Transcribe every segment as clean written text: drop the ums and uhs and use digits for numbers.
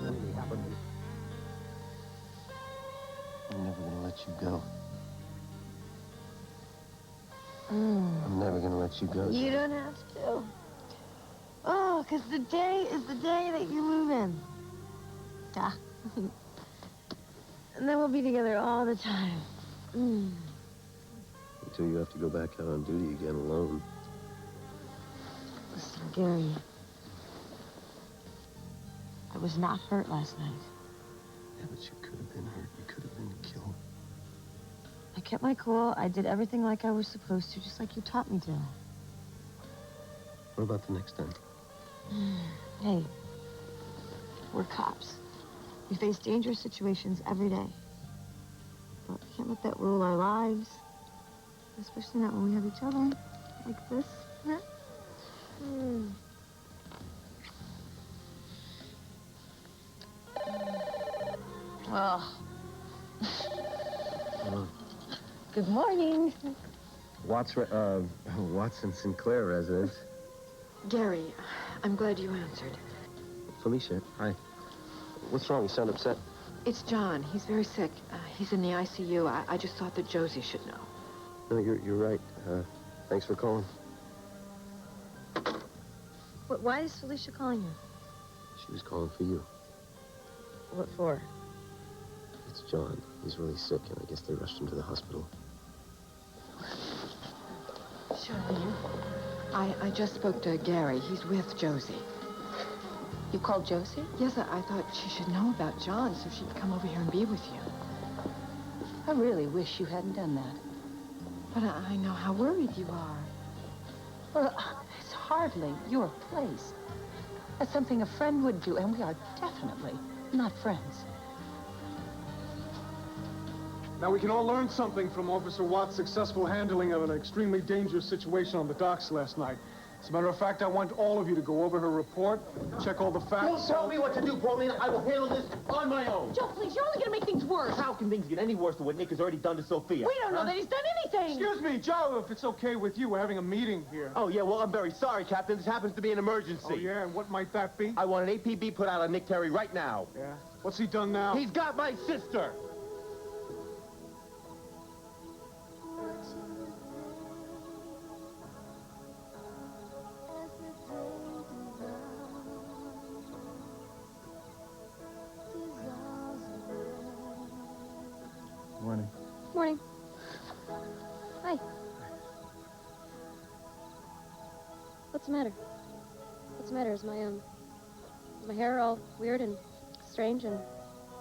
what really happened. I'm never gonna let you go. I'm never gonna let you go. You don't have to. Oh, because the day is the day that you move in. Duh. And then we'll be together all the time. Until you have to go back out on duty again alone. Listen, Gary. I was not hurt last night. Yeah, but you could have been hurt. You could have been killed. I kept my cool. I did everything like I was supposed to, just like you taught me to. What about the next time? Hey, we're cops. We face dangerous situations every day. But we can't let that rule our lives. Especially not when we have each other. Like this. Huh? Oh. Good morning. Watson Sinclair residence. Gary, I'm glad you answered. Felicia, hi. What's wrong? You sound upset. It's John. He's very sick. He's in the ICU. I just thought that Josie should know. No, you're right. Thanks for calling. Why is Felicia calling you? She was calling for you. What for? It's John. He's really sick, and I guess they rushed him to the hospital. Charlene, I just spoke to Gary. He's with Josie. You called Josie? Yes, I thought she should know about John so she'd come over here and be with you. I really wish you hadn't done that. But I know how worried you are. Well, it's hardly your place. That's something a friend would do, and we are definitely not friends. Now, we can all learn something from Officer Watt's successful handling of an extremely dangerous situation on the docks last night. As a matter of fact, I want all of you to go over her report, check all the facts. Don't tell me what to do, Pauline. I will handle this on my own. Joe, please, you're only gonna make things worse. How can things get any worse than what Nick has already done to Sophia? We don't know that he's done anything. Excuse me, Joe, if it's okay with you, we're having a meeting here. Oh, yeah, well, I'm very sorry, Captain. This happens to be an emergency. Oh, yeah, and what might that be? I want an APB put out on Nick Terry right now. Yeah? What's he done now? He's got my sister. Morning. Morning. Hi. What's the matter? What's the matter? Is my hair all weird and strange and...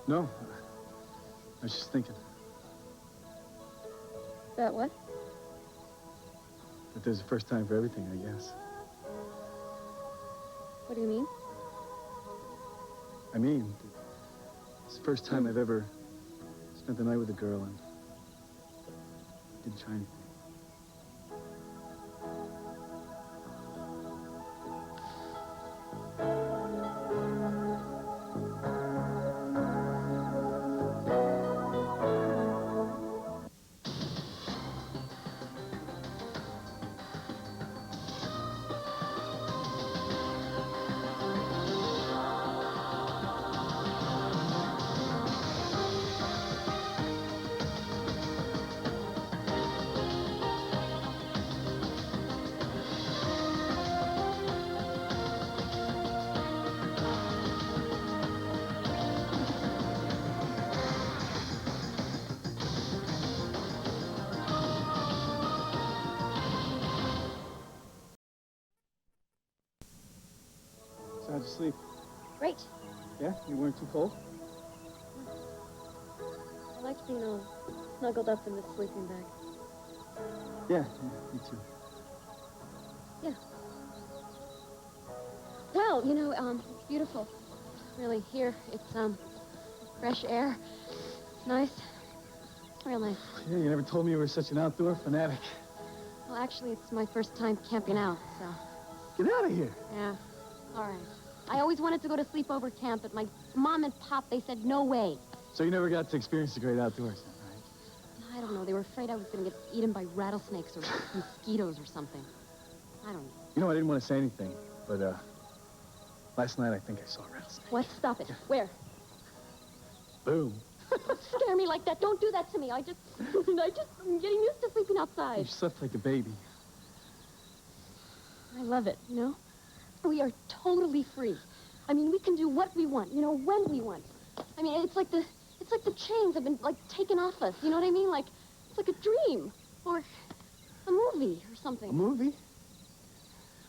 No. I was just thinking About what? that there's a first time for everything, I guess. What do you mean? I mean, it's the first time I've ever spent the night with a girl and didn't try anything. So how'd you sleep? Great. Yeah? You weren't too cold? I liked being all snuggled up in the sleeping bag. Yeah, me too. Yeah. Well, you know, it's beautiful. Really, here, it's, fresh air. Nice. Real nice. Yeah, you never told me you were such an outdoor fanatic. Well, actually, it's my first time camping out, so... Get out of here. Yeah. All right. I always wanted to go to sleepover camp, but my mom and pop, they said no way. So you never got to experience the great outdoors, right? I don't know. They were afraid I was going to get eaten by rattlesnakes or mosquitoes or something. I don't know. You know, I didn't want to say anything, but, Last night, I think I saw a rattlesnake. What? Stop it. Where? Boom. Don't scare me like that. Don't do that to me. I'm getting used to sleeping You outside. slept like a baby. I love it, you know? We are totally free. I mean, we can do what we want, you know, when we want. I mean, it's like the chains have been, like, taken off us, you know what I mean? Like, it's like a dream. Or a movie or something. A movie?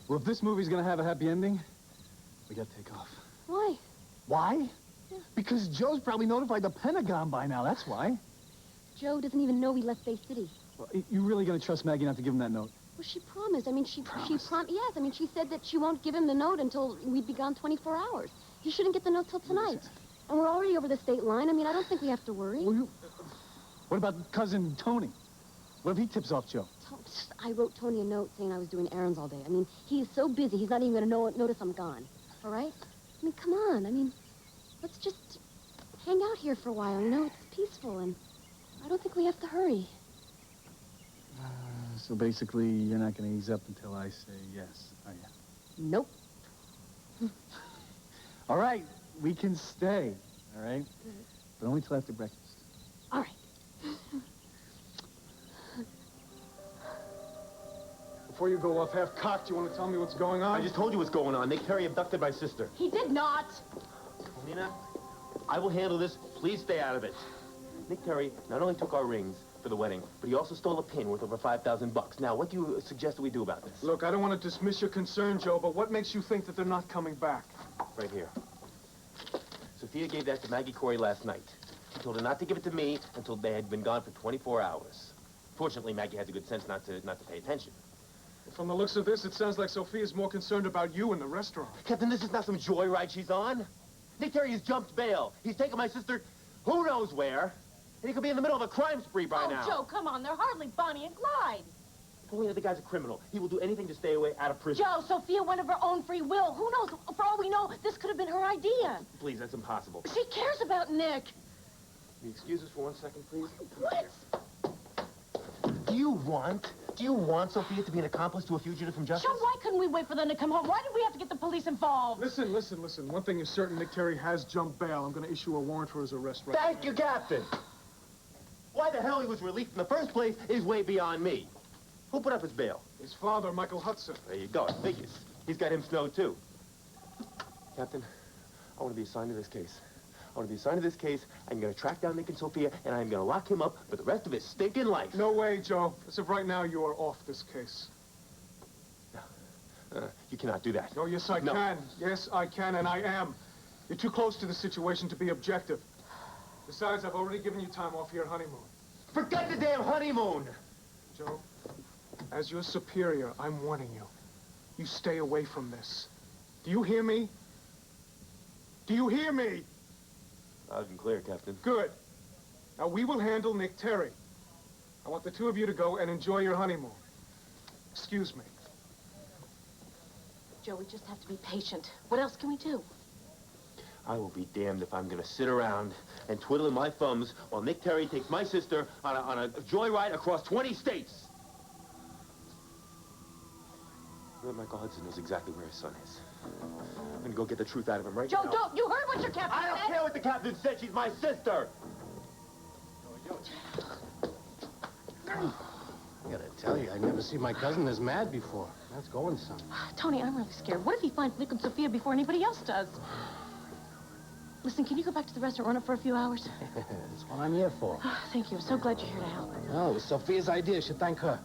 Well, if this movie's gonna have a happy ending, we gotta take off. Why? Why? Because Joe's probably notified the Pentagon by now, that's why. Joe doesn't even know we left Bay City. Well, you really gonna trust Maggie not to give him that note? Well, she promised. I mean, she Promised? Yes, I mean, she said that she won't give him the note until we'd be gone 24 hours. He shouldn't get the note till tonight. And we're already over the state line. I mean, I don't think we have to worry. Well, what about cousin Tony? What if he tips off Joe? I wrote Tony a note saying I was doing errands all day. I mean, he is so busy, he's not even going to notice I'm gone. All right? I mean, come on. I mean, let's just hang out here for a while, you know? It's peaceful, and I don't think we have to hurry. So basically, you're not gonna ease up until I say yes, are you? Nope. All right, we can stay, all right? But only till after breakfast. All right. Before you go off half-cocked, you want to tell me what's going on? I just told you what's going on. Nick Terry abducted my sister. He did not. Nina, I will handle this. Please stay out of it. Nick Terry not only took our rings for the wedding, but he also stole a pin worth over $5,000. Now, what do you suggest that we do about this? Look, I don't want to dismiss your concern, Joe, but what makes you think that they're not coming back? Right here. Sophia gave that to Maggie Corey last night. She told her not to give it to me until they had been gone for 24 hours. Fortunately, Maggie had the good sense not to pay attention. From the looks of this, it sounds like Sophia's more concerned about you and the restaurant. Captain, this is not some joyride she's on. Nick Terry has jumped bail. He's taken my sister who knows where. And he could be in the middle of a crime spree by now. Joe, come on. They're hardly Bonnie and Clyde. If only the guy's a criminal. He will do anything to stay away out of prison. Joe, Sophia went of her own free will. Who knows? For all we know, this could have been her idea. Please, that's impossible. She cares about Nick. Will you excuse us for 1 second, please? What? Do you want Sophia to be an accomplice to a fugitive from justice? Joe, why couldn't we wait for them to come home? Why did we have to get the police involved? Listen. One thing is certain, Nick Terry has jumped bail. I'm going to issue a warrant for his arrest right Thank you, Captain. Why the hell he was released in the first place is way beyond me. Who put up his bail? His father, Michael Hudson. There you go. It figures. He's got him snowed, too. Captain, I want to be assigned to this case. I want to be assigned to this case. I'm going to track down Nick and Sophia, and I'm going to lock him up for the rest of his stinking life. No way, Joe. As of right now, you are off this case. You cannot do that. Oh, yes, I No. can. Yes, I can, and I am. You're too close to the situation to be objective. Besides, I've already given you time off your honeymoon. Forget the damn honeymoon! Joe, as your superior, I'm warning you. You stay away from this. Do you hear me? Do you hear me? Loud and clear, Captain. Good. Now, we will handle Nick Terry. I want the two of you to go and enjoy your honeymoon. Excuse me. Joe, we just have to be patient. What else can we do? I will be damned if I'm going to sit around and twiddle my thumbs while Nick Terry takes my sister on a joyride across 20 states. Michael Hudson knows exactly where his son is. I'm going to go get the truth out of him right Joe, now. don't. You heard what your captain I don't said? care what the captain said. She's my sister. I gotta tell you, I never seen my cousin this mad before. That's going some. Tony, I'm really scared. What if he finds Nick and Sophia before anybody else does? Listen, can you go back to the restaurant, run up for a few hours? That's what I'm here for. Thank you. I'm so glad you're here to help. Oh, it was Sophia's idea. You should thank her.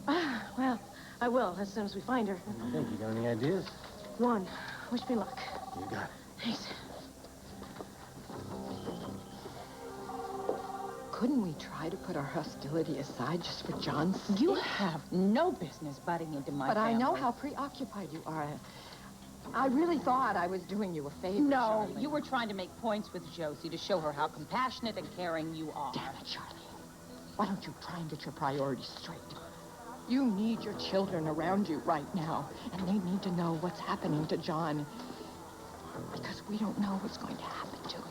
Well, I will, as soon as we find her. I think you got any ideas? One. Wish me luck. You got it. Thanks. Couldn't we try to put our hostility aside just for John's sake? You have no business butting into my But family. I know how preoccupied you are. I really thought I was doing you a favor, No, Charlie. you were trying to make points with Josie to show her how compassionate and caring you are. Damn it, Charlie. Why don't you try and get your priorities straight? You need your children around you right now, and they need to know what's happening to John, because we don't know what's going to happen to him.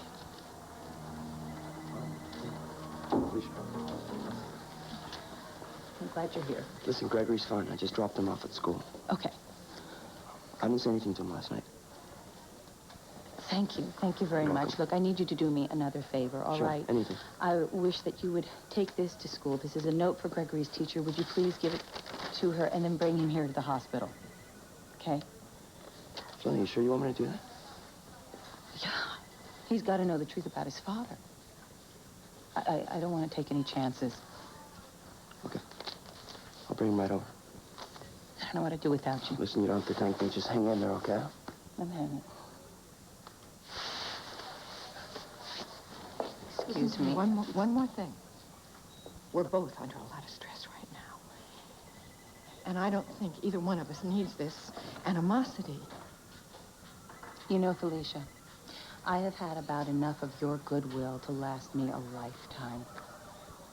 I'm glad you're here. Listen, Gregory's fine. I just dropped him off at school. Okay. I didn't say anything to him last night. Thank you. Thank you very much. Look, I need you to do me another favor, all right? Sure, anything. I wish that you would take this to school. This is a note for Gregory's teacher. Would you please give it to her and then bring him here to the hospital? Okay? Johnny, you sure you want me to do that? Yeah. He's got to know the truth about his father. I don't want to take any chances. Okay. I'll bring him right over. I don't know what to do without you. Listen, you don't have to thank me. Just hang in there, okay? One minute. Excuse me. One more thing. We're both under a lot of stress right now. And I don't think either one of us needs this animosity. You know, Felicia, I have had about enough of your goodwill to last me a lifetime.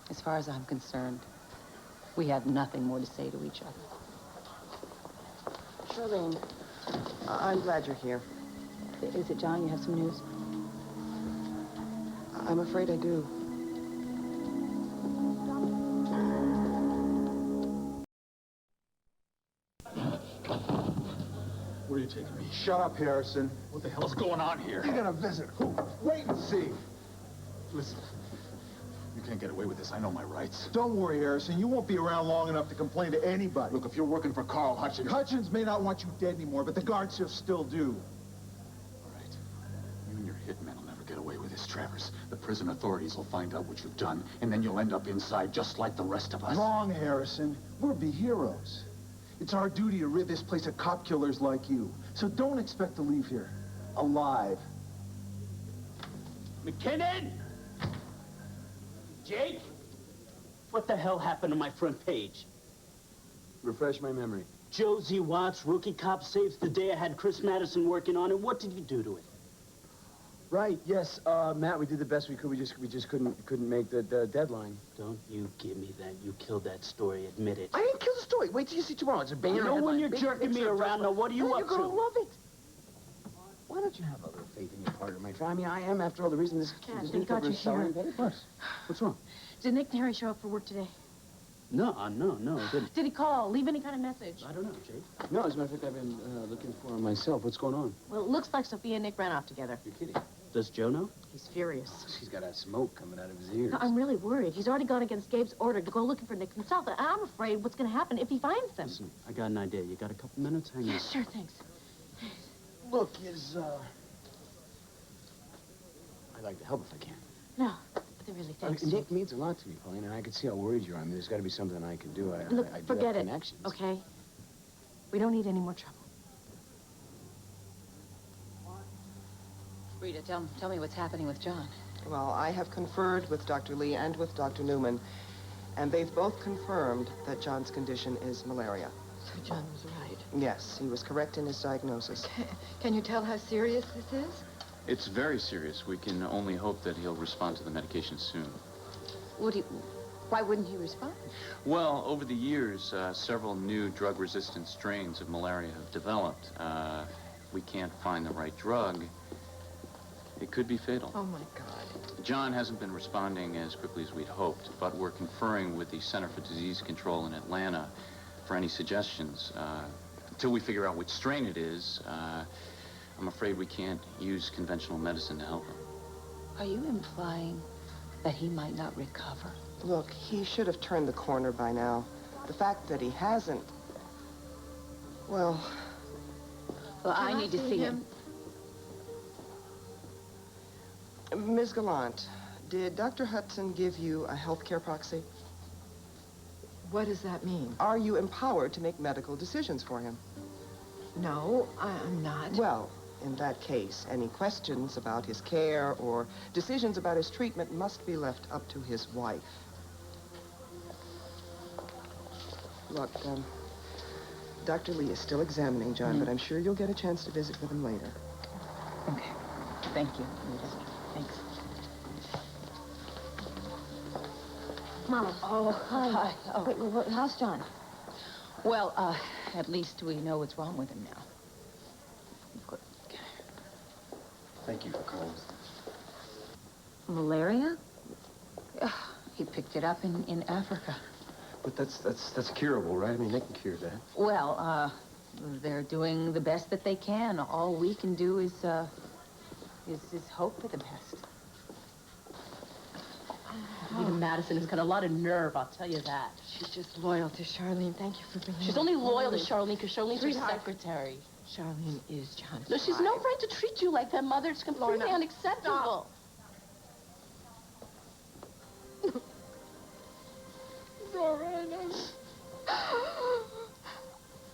As far as I'm concerned, we have nothing more to say to each other. Charlene, I'm glad you're here. Is it John? You have some news? I'm afraid I do. Where are you taking me? Shut up, Harrison. What the hell's going on here? You're gonna visit who? Wait and see. Listen, you can't get away with this. I know my rights. Don't worry, Harrison. You won't be around long enough to complain to anybody. Look, if you're working for Carl Hutchins... Hutchins may not want you dead anymore, but the guard shifts still do. All right. You and your hitmen will never get away with this, Travers. The prison authorities will find out what you've done, and then you'll end up inside just like the rest of us. Wrong, Harrison. We'll be heroes. It's our duty to rid this place of cop killers like you. So don't expect to leave here alive. McKinnon! Jake? What the hell happened to my front page? Refresh my memory. Josie Watts, rookie cop, saves the day. I had Chris Madison working on it. What did you do to it? Right, yes, Matt, we did the best we could. We just couldn't make the deadline. Don't you give me that. You killed that story. Admit it. I didn't kill the story. Wait till you see tomorrow. It's a banger. You know when headline. you're Big jerking me picture, around, now what are you up You're gonna to? love it. Why don't you have a little faith in your partner, my friend? I mean, I am, after all, the reason this they got you selling here. papers. What's wrong? Did Nick and Harry show up for work today? No, it didn't. Did he call? Leave any kind of message? I don't know, Jake. No, as a matter of fact, I've been looking for him myself. What's going on? Well, it looks like Sophia and Nick ran off together. You're kidding. Does Joe know? He's furious. She's got that smoke coming out of his ears. No, I'm really worried. He's already gone against Gabe's order to go looking for Nick himself. And I'm afraid what's going to happen if he finds them. Listen, I got an idea. You got a couple minutes? Hang on. Yeah, sure, thanks. Look, I'd like to help if I can. No, but they're really thanks. Nick means a lot to me, Pauline, and I can see how worried you are. I mean, there's got to be something I can do. Look, I do forget have it, connections. okay? We don't need any more trouble. Rita, tell me what's happening with John. Well, I have conferred with Dr. Lee and with Dr. Newman, and they've both confirmed that John's condition is malaria. So John was right. Yes, he was correct in his diagnosis. Can you tell how serious this is? It's very serious. We can only hope that he'll respond to the medication soon. Why wouldn't he respond? Well, over the years, several new drug-resistant strains of malaria have developed. If we can't find the right drug, it could be fatal. Oh, my God. John hasn't been responding as quickly as we'd hoped, but we're conferring with the Center for Disease Control in Atlanta for any suggestions. Until we figure out which strain it is, I'm afraid we can't use conventional medicine to help him. Are you implying that he might not recover? Look, he should have turned the corner by now. The fact that he hasn't, well... Well, I need to see him. Ms. Gallant, did Dr. Hudson give you a health care proxy? What does that mean? Are you empowered to make medical decisions for him? No, I'm not. Well, in that case, any questions about his care or decisions about his treatment must be left up to his wife. Look, Dr. Lee is still examining John, but I'm sure you'll get a chance to visit with him later. Okay. Thank you, Rita. Thanks. Mama. Oh, hi. Oh. Wait, how's John? Well, at least we know what's wrong with him now. Good. Thank you for calling. Malaria? He picked it up in Africa. But that's curable, right? I mean, they can cure that. Well, they're doing the best that they can. All we can do is is hope for the best. Rita Madison has got a lot of nerve, I'll tell you that. She's just loyal to Charlene. Thank you for being She's only loyal to Charlene because Charlene's her Sweetheart. secretary. Charlene is John's No, she's no right to treat you like that, Mother. It's completely Lorna, unacceptable. It's all right.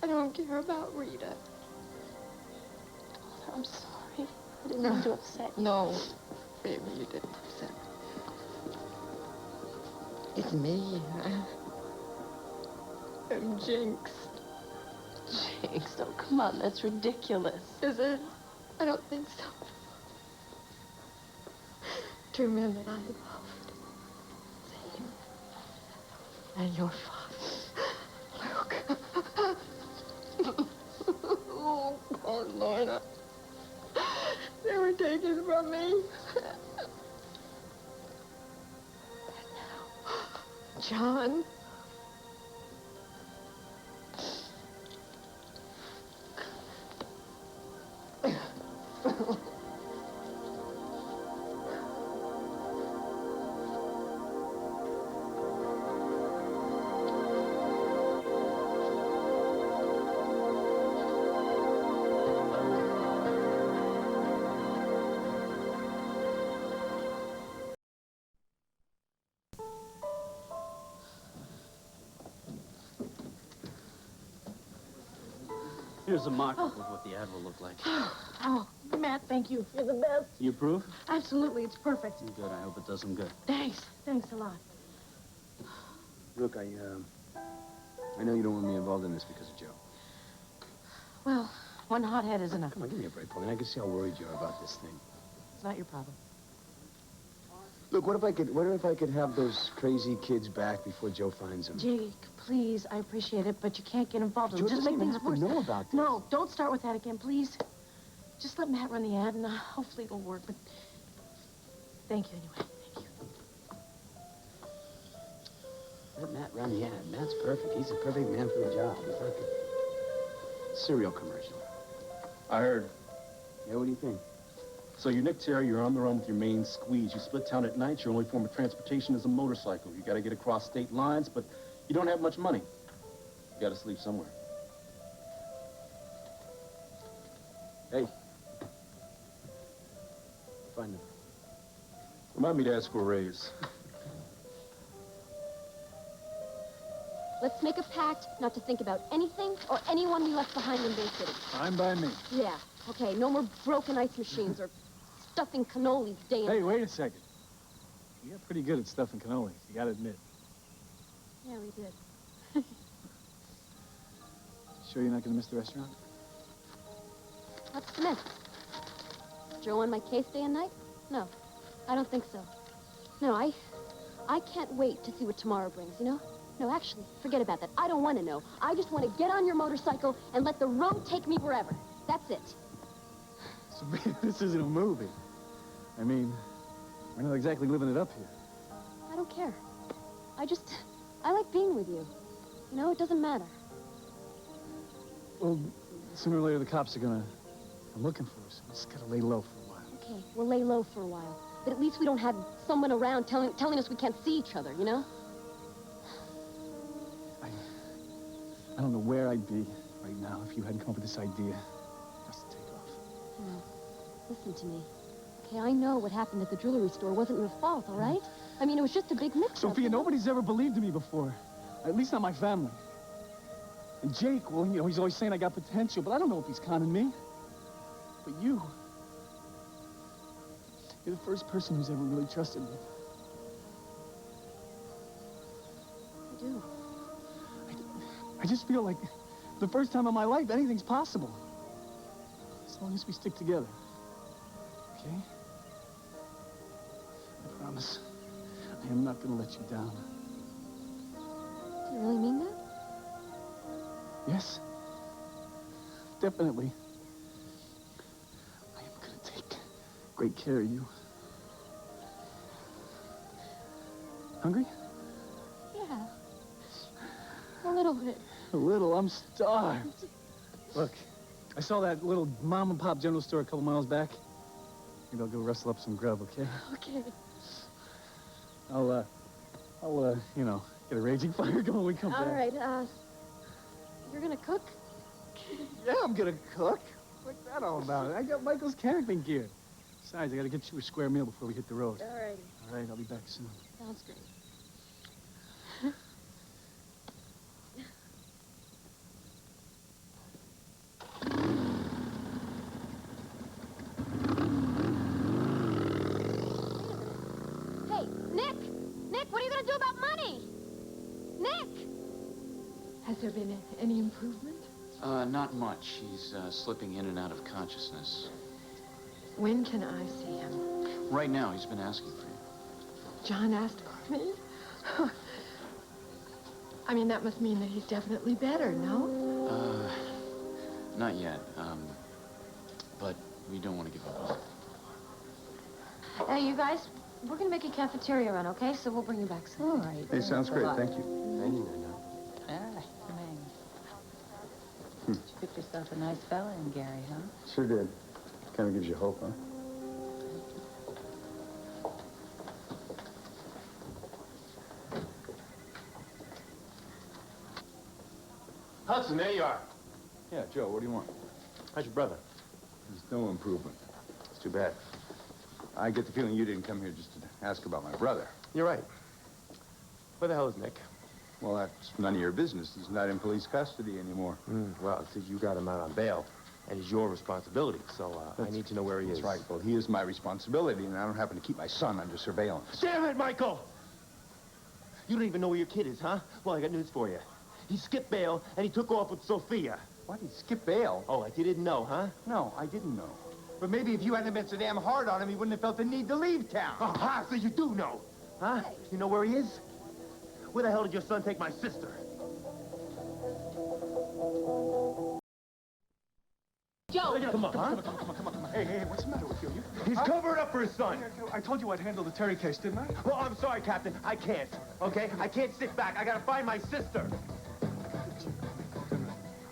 I don't care about Rita. I'm sorry. I didn't mean to upset you. No, baby, you didn't upset me. It's me. I'm jinxed. Jinxed? Oh, come on, that's ridiculous. Is it? I don't think so. Two men that I loved. Same. And your father, Luke. Oh, poor Lorna. They were taken from me. John. Here's a mock-up of what the ad will look like. Oh, Matt, thank you. You're the best. You approve? Absolutely, it's perfect. Good, I hope it does some good. Thanks. Thanks a lot. Look, I know you don't want me involved in this because of Joe. Well, one hothead is enough. Come on, give me a break, Pauline. I can see how worried you are about this thing. It's not your problem. Look, what if I could have those crazy kids back before Joe finds them? Jake, please, I appreciate it, but you can't get involved. Joe It'll just doesn't make even things have worse. to know about this. No, don't start with that again, please. Just let Matt run the ad, and hopefully it'll work, but thank you anyway. Thank you. Let Matt run the ad. Matt's perfect. He's the perfect man for the job. Perfect. Cereal commercial. I heard. Yeah, what do you think? So you're Nick Terry, you're on the run with your main squeeze. You split town at night, your only form of transportation is a motorcycle. You gotta get across state lines, but you don't have much money. You gotta sleep somewhere. Hey. Find them. Remind me to ask for a raise. Let's make a pact not to think about anything or anyone we left behind in Bay City. Fine by me. Yeah, okay, no more broken ice machines or stuffing cannolis day and Hey, night. wait a second. You got pretty good at stuffing cannolis, you gotta admit. Yeah, we did. Sure you're not gonna miss the restaurant? What's the miss? Joe on my case day and night? No, I don't think so. No, I can't wait to see what tomorrow brings, you know? No, actually, forget about that. I don't want to know. I just want to get on your motorcycle and let the road take me wherever. That's it. Sabrina, this isn't a movie. I mean, we're not exactly living it up here. I don't care. I like being with you. You know, it doesn't matter. Well, sooner or later the cops are gonna come looking for us. We just gotta lay low for a while. Okay, we'll lay low for a while. But at least we don't have someone around telling us we can't see each other, you know? I don't know where I'd be right now if you hadn't come up with this idea. Just to take off. No, listen to me. Okay, I know what happened at the jewelry store wasn't your fault, all right? I mean, it was just a big mix-up. Sophia, nobody's ever believed in me before. At least not my family. And Jake, well, you know, he's always saying I got potential, but I don't know if he's conning me. But you're the first person who's ever really trusted me. I do. I just feel like the first time in my life anything's possible. As long as we stick together. Okay? I promise. I am not gonna let you down. Do you really mean that? Yes. Definitely. I am gonna take great care of you. Hungry? Yeah. A little bit. A little. I'm starved. Look, I saw that little mom and pop general store a couple miles back. Maybe I'll go wrestle up some grub, okay? Okay. I'll, get a raging fire going when we come All back. right, you're gonna cook? Yeah, I'm gonna cook. What's that all about? I got Michael's camping gear. Besides, I gotta get you a square meal before we hit the road. All righty. All right, I'll be back soon. Sounds great. Hey, Nick! Nick, what are you gonna do about money? Nick! Has there been any improvement? Not much. He's slipping in and out of consciousness. When can I see him? Right now, he's been asking for you. John asked for me? I mean, that must mean that he's definitely better, no? Not yet. But we don't want to give up. Hey, you guys, we're gonna make a cafeteria run, okay? So we'll bring you back soon. All right. Hey, sounds great. Thank you. Ah, man. You picked yourself a nice fella in Gary, huh? Sure did. Kind of gives you hope, huh? Hudson, there you are. Yeah, Joe, what do you want? How's your brother? There's no improvement. It's too bad. I get the feeling you didn't come here just to ask about my brother. You're right. Where the hell is Nick? Well, that's none of your business. He's not in police custody anymore. Well, see, you got him out on bail, and it's your responsibility, so I need to know where he is. That's right. Well, he is my responsibility, and I don't happen to keep my son under surveillance. Damn it, Michael! You don't even know where your kid is, huh? Well, I got news for you. He skipped bail, and he took off with Sophia. What? He skipped bail? Oh, like you didn't know, huh? No, I didn't know. But maybe if you hadn't been so damn hard on him, he wouldn't have felt the need to leave town. Aha, so you do know, huh? You know where he is? Where the hell did your son take my sister? Joe! Come on, huh? Come on. Hey, what's the matter with you? He's covering up for his son. I told you I'd handle the Terry case, didn't I? Well, I'm sorry, Captain. I can't, okay? I can't sit back. I gotta find my sister.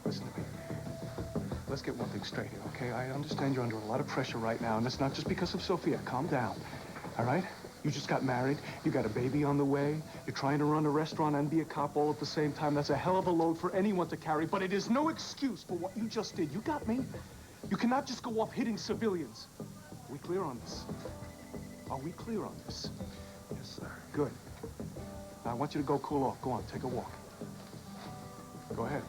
Listen to me. Let's get one thing straight here, okay? I understand you're under a lot of pressure right now, and it's not just because of Sophia. Calm down, all right? You just got married. You got a baby on the way. You're trying to run a restaurant and be a cop all at the same time. That's a hell of a load for anyone to carry, but it is no excuse for what you just did. You got me? You cannot just go off hitting civilians. Are we clear on this? Are we clear on this? Yes, sir. Good. Now, I want you to go cool off. Go on, take a walk. Go ahead.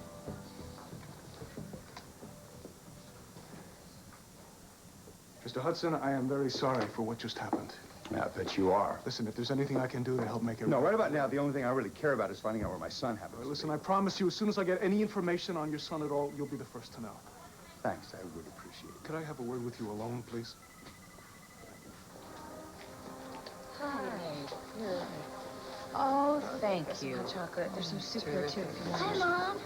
Mr. Hudson, I am very sorry for what just happened. Yeah, I bet you are. Listen, if there's anything I can do to help make it No, right. right about now, the only thing I really care about is finding out where my son happens to Listen, be. I promise you, as soon as I get any information on your son at all, you'll be the first to know. Thanks, I would appreciate it. Could I have a word with you alone, please? Hi. Oh, thank you. Chocolate. There's some soup here, too. If you want. Hi, Mom.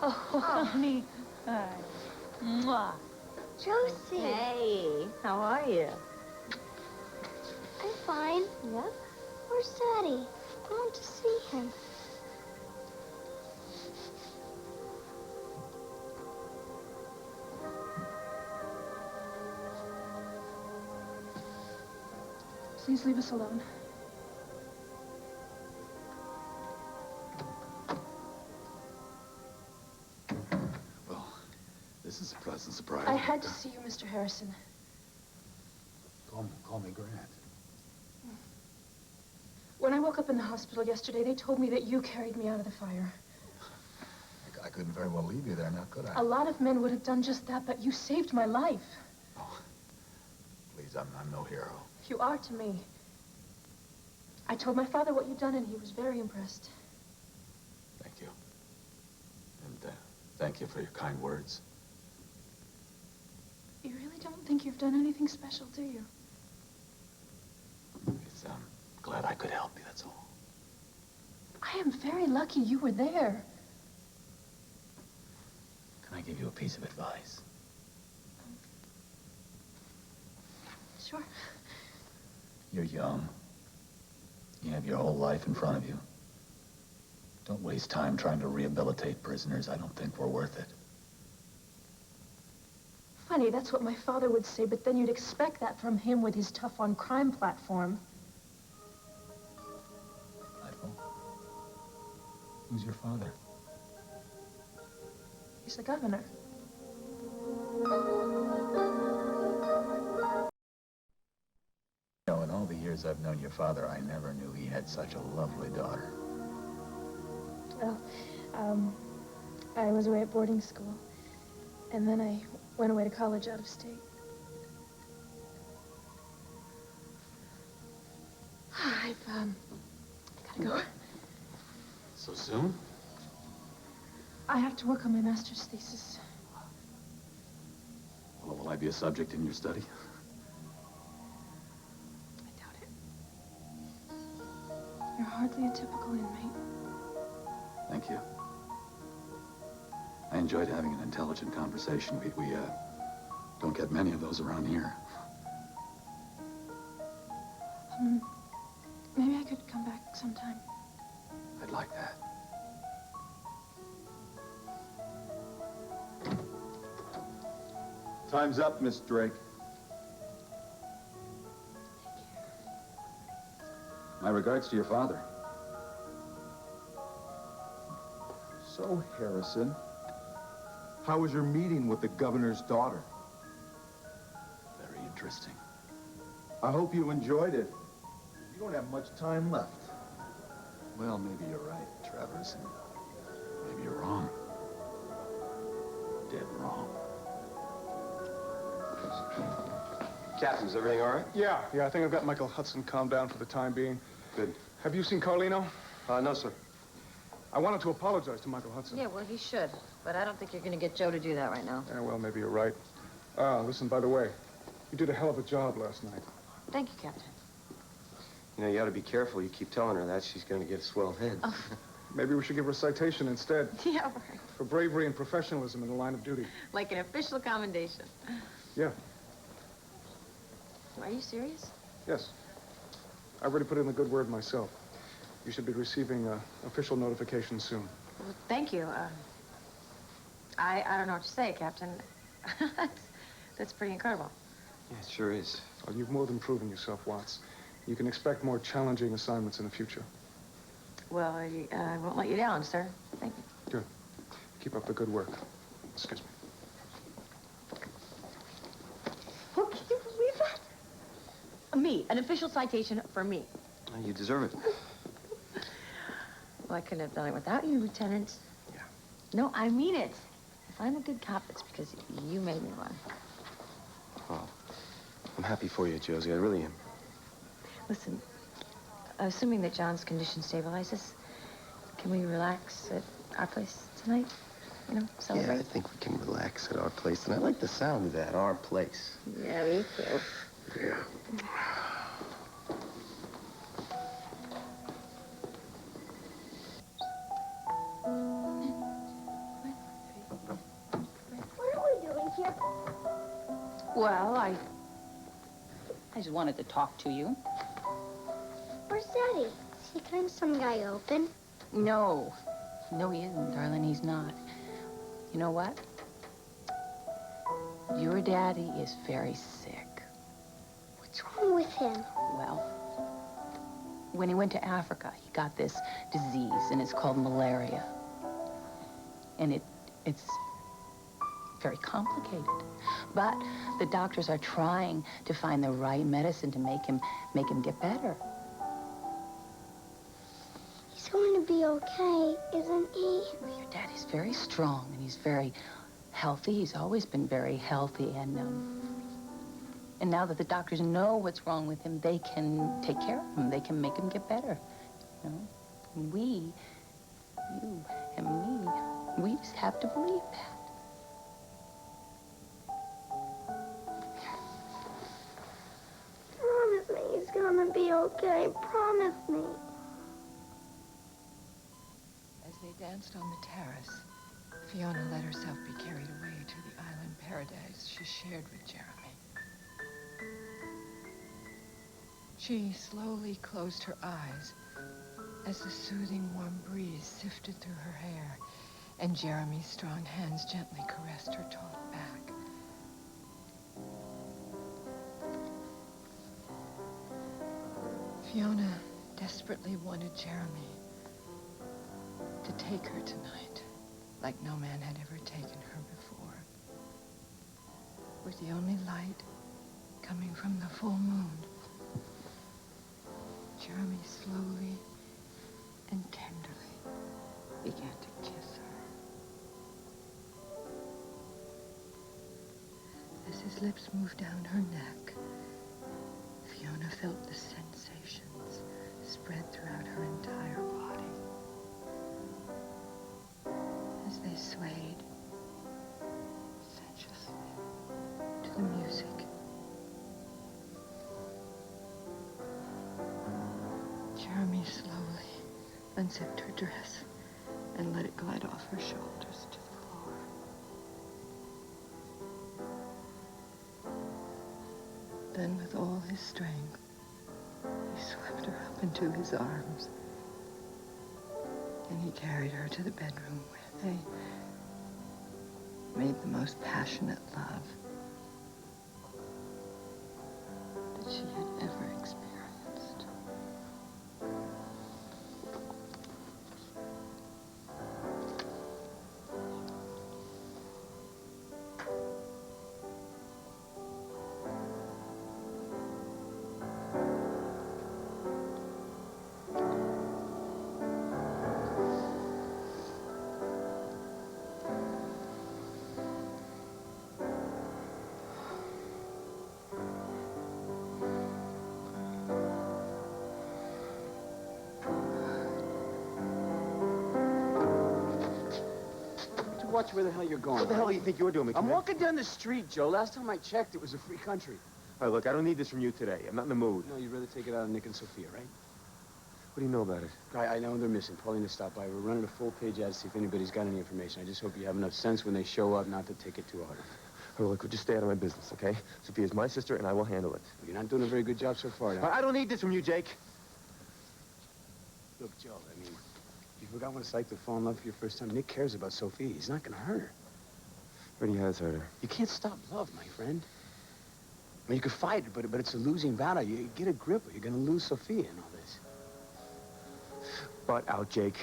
Oh, honey. Hi. Mwah. Josie. Hey, how are you? I'm fine. Yeah? Where's Daddy? I want to see him. Please leave us alone. Well, this is a pleasant surprise. I had to see you, Mr. Harrison. Call me Grant. When I woke up in the hospital yesterday, they told me that you carried me out of the fire. I couldn't very well leave you there, now could I? A lot of men would have done just that, but you saved my life. Please, I'm no hero. You are to me. I told my father what you'd done, and he was very impressed. Thank you. And thank you for your kind words. You really don't think you've done anything special, do you? It's, glad I could help you, that's all. I am very lucky you were there. Can I give you a piece of advice? Sure. You're young. You have your whole life in front of you. Don't waste time trying to rehabilitate prisoners. I don't think we're worth it. funny. That's what my father would say, but then you'd expect that from him with his tough on crime platform. Eiffel, who's your father? He's the governor. You know, in all the years I've known your father, I never knew he had such a lovely daughter. Well, I was away at boarding school, and then I went away to college out of state. I've, gotta go. So soon? I have to work on my master's thesis. Well, will I be a subject in your study? I doubt it. You're hardly a typical inmate. Thank you. I enjoyed having an intelligent conversation. We don't get many of those around here. Maybe I could come back sometime. I'd like that. Time's up, Miss Drake. My regards to your father. So, Harrison, how was your meeting with the governor's daughter? Very interesting. I hope you enjoyed it. You don't have much time left. Well, maybe you're right, Travers, and maybe you're wrong. Dead wrong. Captain, is everything all right? Yeah, I think I've got Michael Hudson calmed down for the time being. Good. Have you seen Carlino? No, sir. I wanted to apologize to Michael Hudson. Yeah, well, he should. But I don't think you're going to get Joe to do that right now. Yeah, well, maybe you're right. Listen, by the way, you did a hell of a job last night. Thank you, Captain. You know, you ought to be careful. You keep telling her that, she's going to get a swell head. Oh. Maybe we should give her a citation instead. Yeah, right. For bravery and professionalism in the line of duty. Like an official commendation. Yeah. Are you serious? Yes. I already put in a good word myself. You should be receiving official notification soon. Well, thank you. I don't know what to say, Captain. That's pretty incredible. Yeah, it sure is. Well, you've more than proven yourself, Watts. You can expect more challenging assignments in the future. Well, I won't let you down, sir. Thank you. Good. Keep up the good work. Excuse me. Oh, can you believe that? Me. An official citation for me. You deserve it. Well, I couldn't have done it without you, Lieutenant. Yeah. No, I mean it. If I'm a good cop, it's because you made me one. Oh, I'm happy for you, Josie. I really am. Listen, assuming that John's condition stabilizes, can we relax at our place tonight? You know, celebrate? Yeah, I think we can relax at our place. And I like the sound of that, our place. Yeah, me too. Yeah. What are we doing here? Well, I just wanted to talk to you. Where's Daddy? Is he kind of some guy open? No. No, he isn't, darling. He's not. You know what? Your daddy is very sick. What's wrong with him? Well, when he went to Africa, he got this disease, and it's called malaria. And it's very complicated. But the doctors are trying to find the right medicine to make him get better. He's going to be okay, isn't he? Your daddy's very strong, and he's very healthy. He's always been very healthy, and now that the doctors know what's wrong with him, they can take care of him. They can make him get better. You know? And we, you and me, we just have to believe that. Promise me he's gonna be okay. Promise me. As they danced on the terrace, Fiona let herself be carried away to the island paradise she shared with Jeremy. She slowly closed her eyes as the soothing warm breeze sifted through her hair and Jeremy's strong hands gently caressed her taut back. Fiona desperately wanted Jeremy to take her tonight, like no man had ever taken her before. With the only light coming from the full moon. Jeremy slowly and tenderly began to kiss her. As his lips moved down her neck, Fiona felt the sensations spread throughout her entire body. As they swayed sensuously to the music. Jeremy slowly unzipped her dress and let it glide off her shoulders to the floor. Then, with all his strength, he swept her up into his arms, and he carried her to the bedroom where they made the most passionate love that she had ever experienced. Watch where the hell you're going. What the hell do you think you're doing, I'm McKinnon? walking down the street, Joe. Last time I checked, it was a free country. All right, look, I don't need this from you today. I'm not in the mood. No, you'd rather take it out on Nick and Sophia, right? What do you know about it? I know they're missing. Paulina stopped by. We're running a full-page ad to see if anybody's got any information. I just hope you have enough sense when they show up not to take it too hard. Oh, look, just stay out of my business, okay? Sophia's my sister, and I will handle it. Well, you're not doing a very good job so far, now. I don't need this from you, Jake. Look, Joe, I mean, you forgot what it's like to fall in love for your first time. Nick cares about Sophia. He's not going to hurt her. Already has hurt her. You can't stop love, my friend. I mean, you could fight it, but it's a losing battle. You get a grip, or you're going to lose Sophia in all this. Butt out, Jake.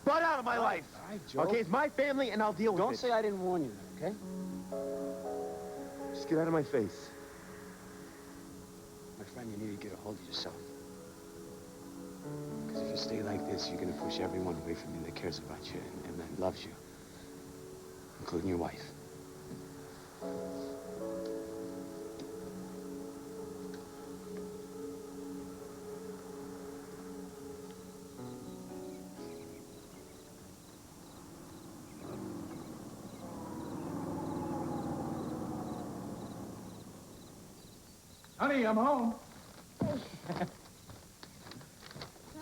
Butt out of my life! All right, Joe. Okay, it's my family, and I'll deal with it. Don't say I didn't warn you, okay? Just get out of my face. My friend, you need to get a hold of yourself. Because if you stay like this, you're going to push everyone away from you that cares about you and that loves you, including your wife. Honey, I'm home.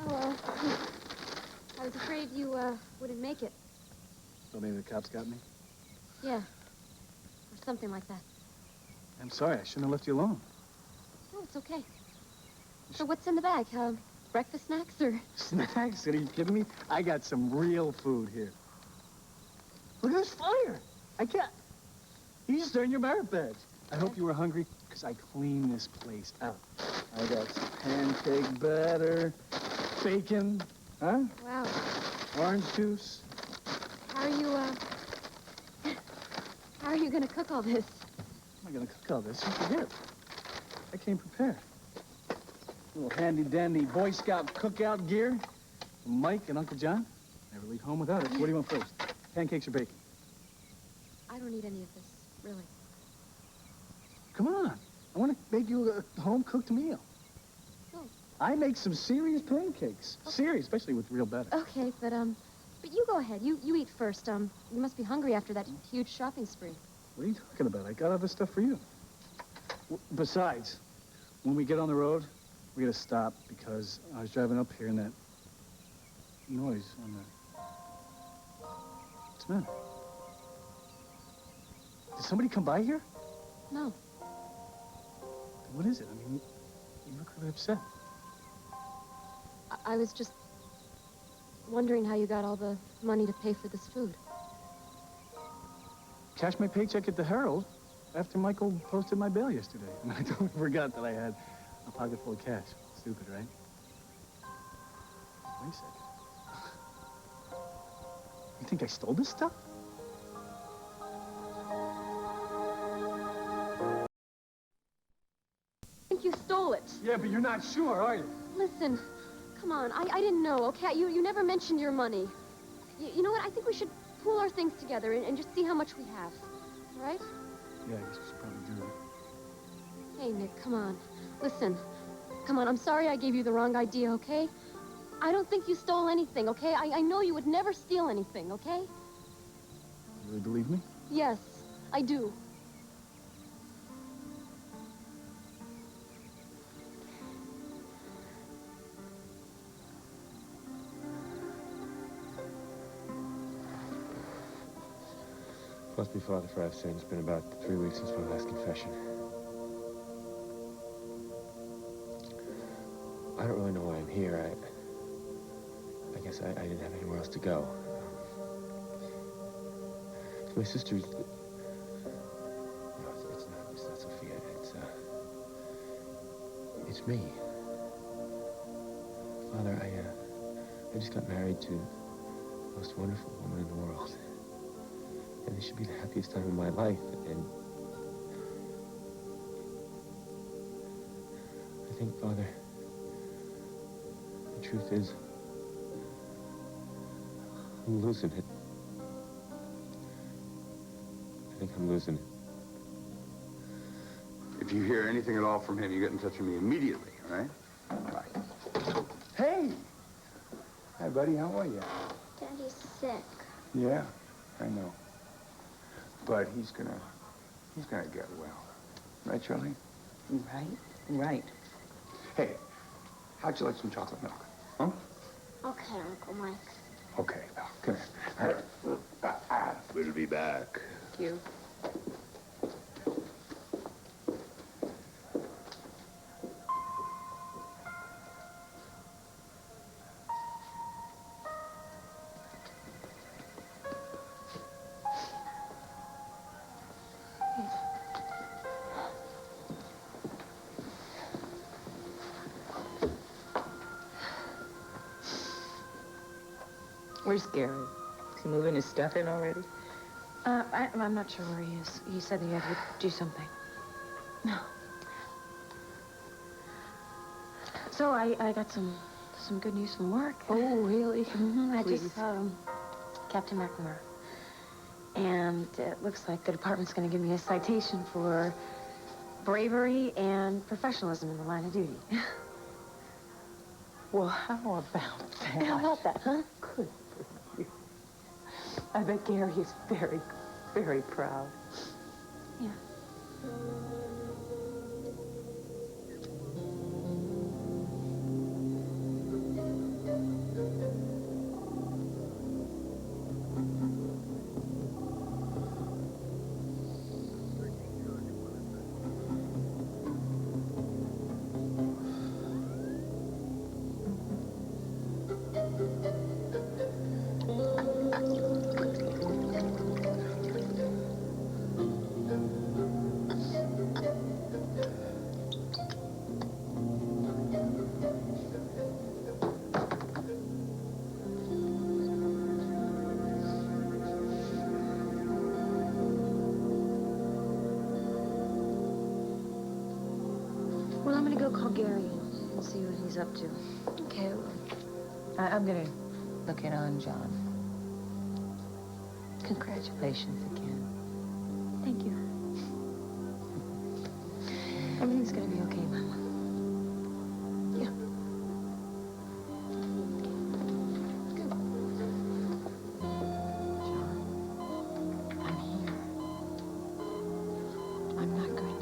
No, I was afraid you, wouldn't make it. So maybe the cops got me? Yeah. Or something like that. I'm sorry, I shouldn't have left you alone. No, it's okay. So what's in the bag? Breakfast snacks or? Snacks? Are you kidding me? I got some real food here. Look at this fire. I can't. You just earned your merit badge. I hope you were hungry, because I cleaned this place out. I got some pancake batter, bacon, huh? Wow. Orange juice. How are you gonna cook all this? How am I gonna cook all this? You forget. I came prepared. Little handy-dandy Boy Scout cookout gear from Mike and Uncle John. Never leave home without it. What do you want first? Pancakes or bacon? I don't need any of this, really. Come on. I want to make you a home-cooked meal. Oh. I make some serious pancakes. Okay. Serious, especially with real butter. Okay, but you go ahead. You eat first. You must be hungry after that huge shopping spree. What are you talking about? I got all this stuff for you. Besides, when we get on the road, we gotta stop because I was driving up here and that noise on the... What's the matter? Did somebody come by here? No. What is it? I mean, you look really upset. I was just wondering how you got all the money to pay for this food. Cashed my paycheck at the Herald after Michael posted my bail yesterday. And I totally forgot that I had a pocket full of cash. Stupid, right? Wait a second. You think I stole this stuff? I think you stole it. Yeah, but you're not sure, are you? Listen, come on. I didn't know, okay? You never mentioned your money. You know what? I think we should pool our things together and just see how much we have. All right? Yeah, I guess we should probably do that. Hey, Nick, come on. Listen. Come on, I'm sorry I gave you the wrong idea, okay? I don't think you stole anything, okay? I know you would never steal anything, okay? You really believe me? Yes, I do. Must be Father Frav saying it's been about 3 weeks since my last confession. I don't really know why I'm here. I guess I didn't have anywhere else to go. My sister's... No, it's not Sophia. It's me. Father, I just got married to the most wonderful woman in the world. And this should be the happiest time of my life, and... I think, Father, the truth is, I'm losing it. I think I'm losing it. If you hear anything at all from him, you get in touch with me immediately, all right? Bye. Hey! Hi, buddy. How are you? Daddy's sick. Yeah, I know. But he's gonna get well. Right, Charlie? Right. Hey, how'd you like some chocolate milk? Huh? Okay, Uncle Mike. Okay, pal. Come here. We'll be back. Thank you. Where's Gary? Is he moving his stuff in already? I'm not sure where he is. He said he had to do something. No. So I got some good news from work. Oh, really? I Please. just saw Captain McNamara. And it looks like the department's going to give me a citation for bravery and professionalism in the line of duty. Well, how about that? How about that, huh? Good for you. I bet Gary is very, very proud. Yeah. Well, I'm gonna go call Gary and see what he's up to. Okay. I'm gonna look in on John. Congratulations again. Thank you. Everything's gonna be okay, Mama. Yeah. John, I'm here. I'm not going